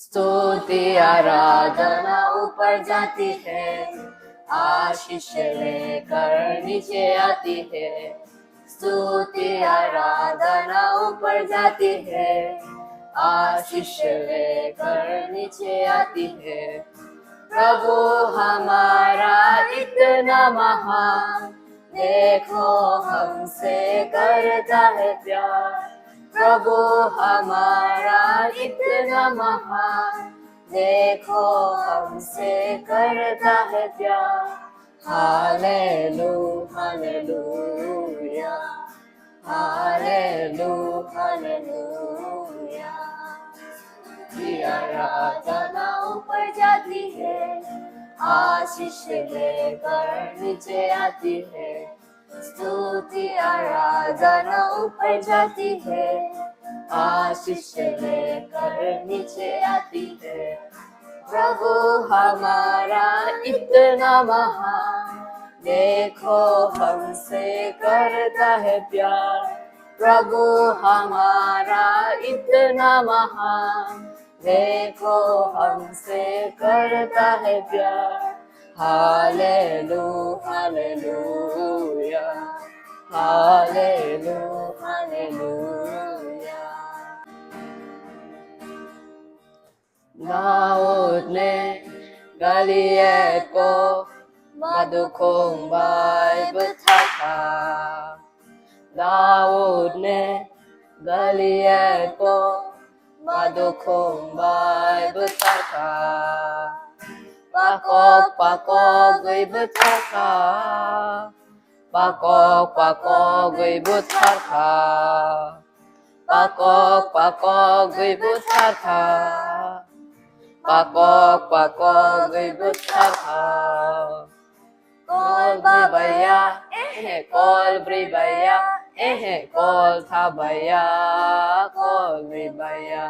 स्तुति आराधना ऊपर जाती है, आशीष लेकर नीचे आती है। स्तुति आराधना ऊपर जाती है, आशीष लेकर नीचे आती है। प्रभु हमारा इतना महान, देखो हमसे करता है प्यार। प्रभु हमारा इतना महान, देखो हमसे करता है प्यार। Hallelujah hallelujah hallelujah hallelujah. आराधना ऊपर जाती है, आशीष लेकर नीचे आती है। स्तुति आराधना ऊपर जाती है, आशीष लेकर नीचे आती है। प्रभु हमारा इतना महान, देखो हमसे करता है प्यार। प्रभु हमारा इतना महान, देखो हमसे करता है प्यार। Hallelujah hallelujah hallelujah hallelujah. दाऊद ने गलियत को मधुकोंबाई बताया। दाऊद ने गलियत को मधुकोंबाई बताया। Pakok betaka, pakok betaka, pakok betaka, pakok betaka. Kol bribaya, kol bribaya, kol thabaya, kol bribaya,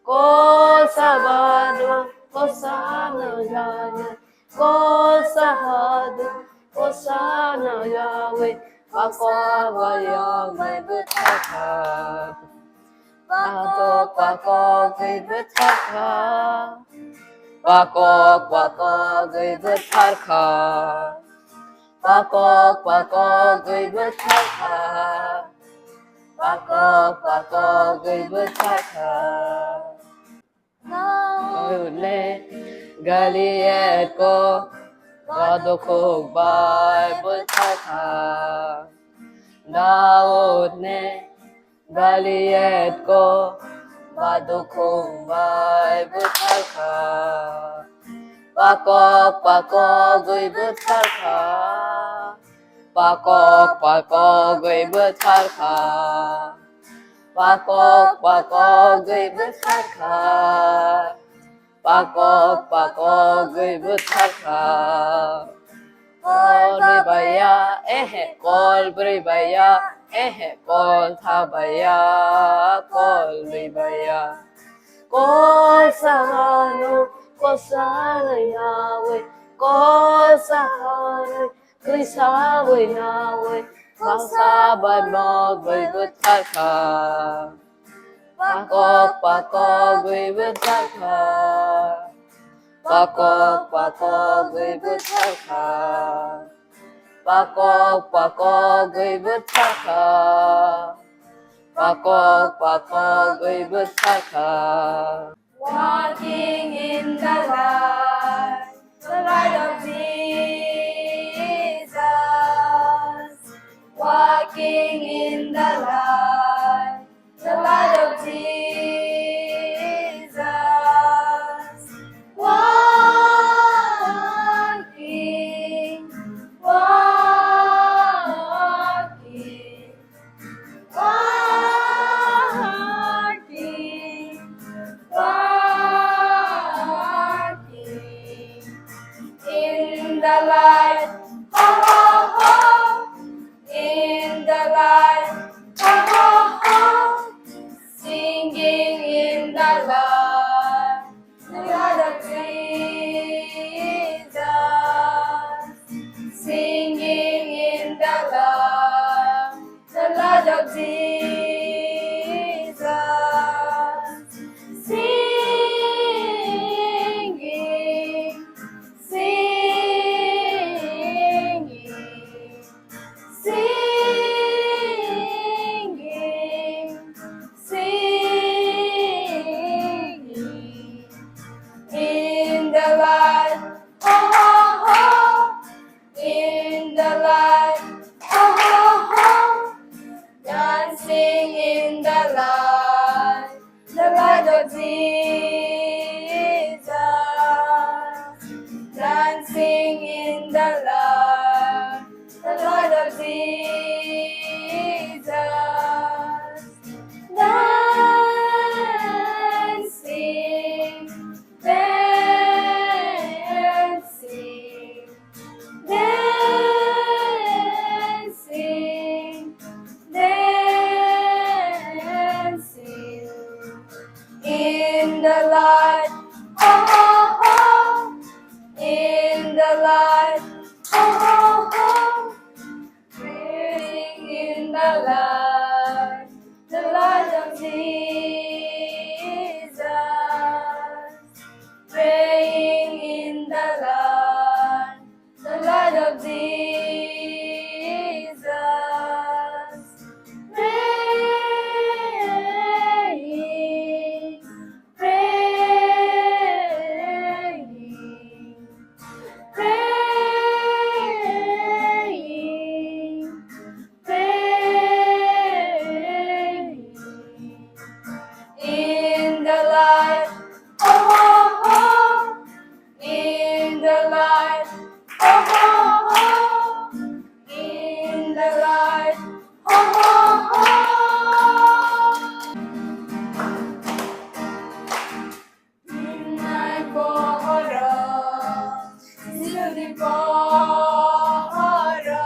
kol sabado. Hosana Yahweh, Hosana, Hosana Yahweh, Pakwa Yahweh betaka, Pakok betaka, Pakok betaka, Pakok betaka, Pakok betaka. Dawood ने गलियत को मधुकोंबाई बताया। दाऊद ने गलियत को मधुकोंबाई बताया। pakok betaka, pakok betaka. Pakok betaka, pakok betaka. Kol bribaya, kol bribaya, kol thabaya, kol bribaya. Kol sahanu, kol sana Yahweh, kol sahanu, krisawe Yahweh. Pasabat mo betaka, pakok betaka, pakok betaka, pakok betaka, pakok betaka. Walking in the light of Jesus. Walking in the light of Jesus. Walking, walking, walking, walking in the light. Oh, oh, oh. In the light, oh, the light, oh, oh, oh. In the light, oh, oh, oh. Praying in the light of Jesus. Praying in the light of Jesus. Praying, praying, praying, praying. In the light, oh, oh, oh. In the light, oh, oh, oh. In the light, oh, oh, oh. Midnight Pohara, Suni Pohara.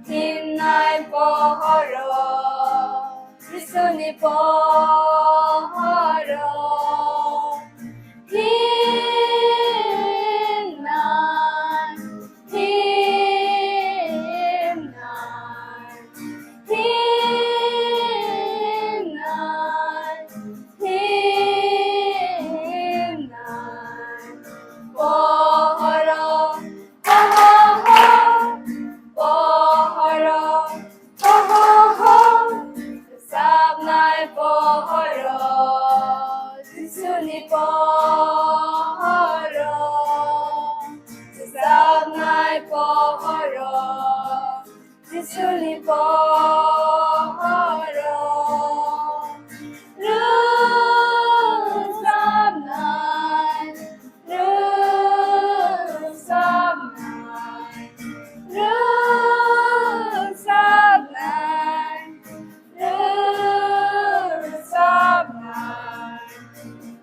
Midnight Pohara, Suni Pohara. Midnight, midnight, midnight, midnight. Pohara, Pohara, Pohara. Sabnai Pohara, Suni Pohara. Sabnai Pohara, Suni Pohara. Sabnai, sabnai, sabnai, sabnai.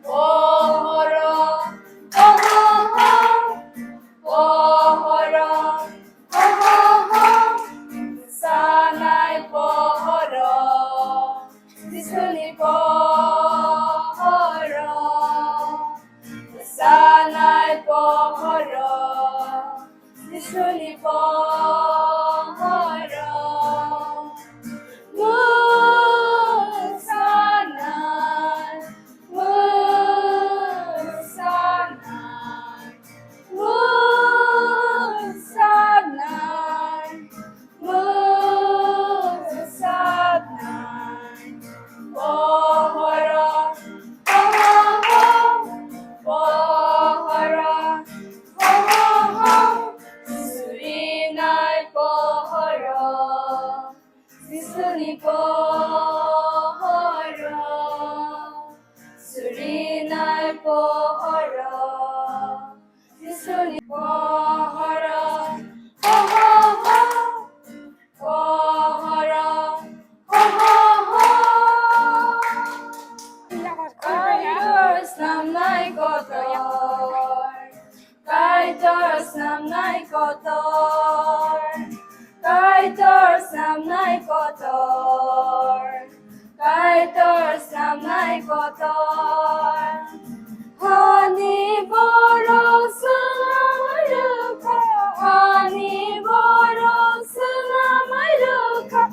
Pohara, oh, oh, Pohara, oh, oh. Sanai Pohara, Suni Pohara. Sanai Pohara, Suni Pohara. Musanai, Musanai, Musanai, Musanai. Pohara, oh, oh, Pohara, oh, oh. Surinai Pohara, Suni Pohara. Surinai Pohara, Suni Pohara, oh, oh, Pohara, oh, oh. Kaitos namnai kotor, Kaitos namnai kotor, Kaitos namnai kotor, Kaitos namnai kotor. Hani borosuna mayruka, Hani borosuna mayruka.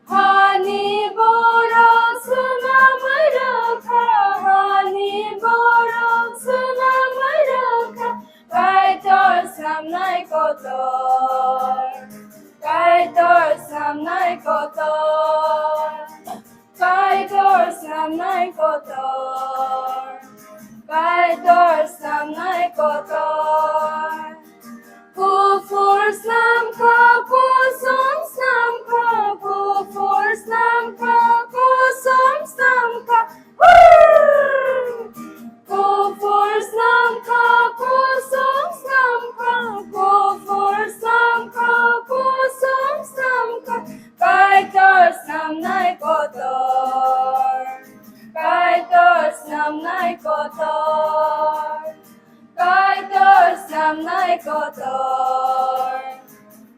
Hani borosuna mayruka, Hani borosuna mayruka. Kaitos namnai kotor, Kaitos namnai kotor, Kaitos namnai kotor, Kaitos namnai kotor. Kufur slamka, kusum slamka, kufur slamka, kusum slamka. Kufur slamka, kusum slamka, kufur slamka, kusum slamka. Kaitos namnai kotor, Kaitos namnai kotor, Kaitos namnai kotor,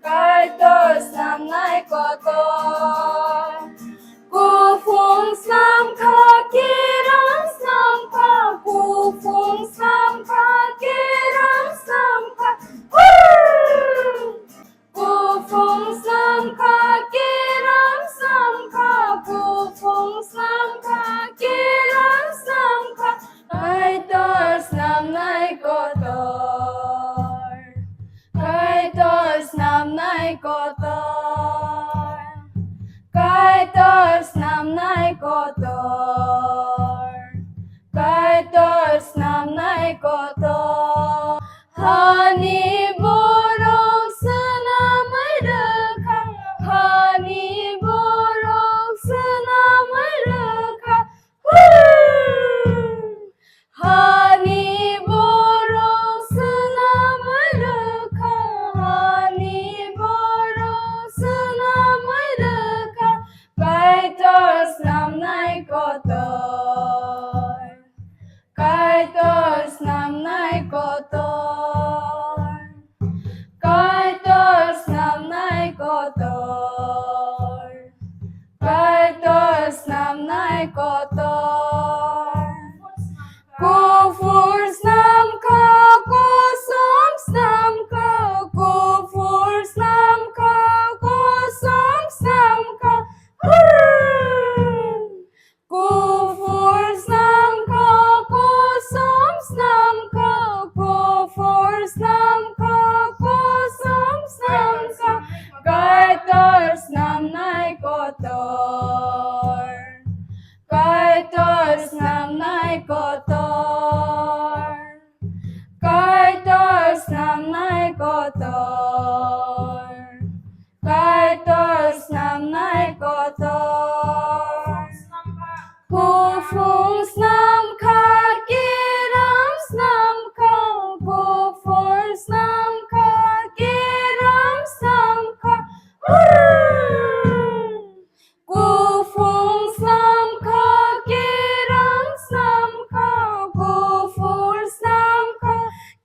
Kaitos Kaitos nam nai kotor, kaitos nam nai kotor. Hani borok senamai rekang, hani borok senamai rekang. Hani borok senamai rekang, hani borok senamai rekang. Kaitos nam nai kotor, kaitos nam nai kotor, kaitos nam nai kotor, kaitos nam nai kotor. Kufur snam ka, kosam snam ka, kufur snam ka, kosam snam ka. Kufur snam ka, kosam snam ka, kufur snam ka, kosam snam ka. Kaitos nam nai kotor, kaitos nam nai kotor, kaitos nam nai kotor, kaitos nam nai kotor. Kufung snam ka, kiram snam ka, kufur snam ka, kiram snam ka. Kufung snam ka, kiram snam ka, kufur snam ka,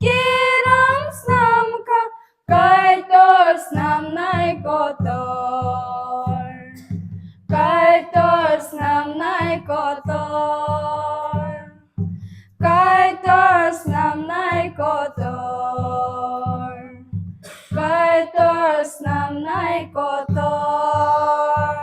kiram snam ka. Kaitos nam nai kotor, kaitos nam nai kotor, kaitos nam nai kotor, kaitos nam nai kotor.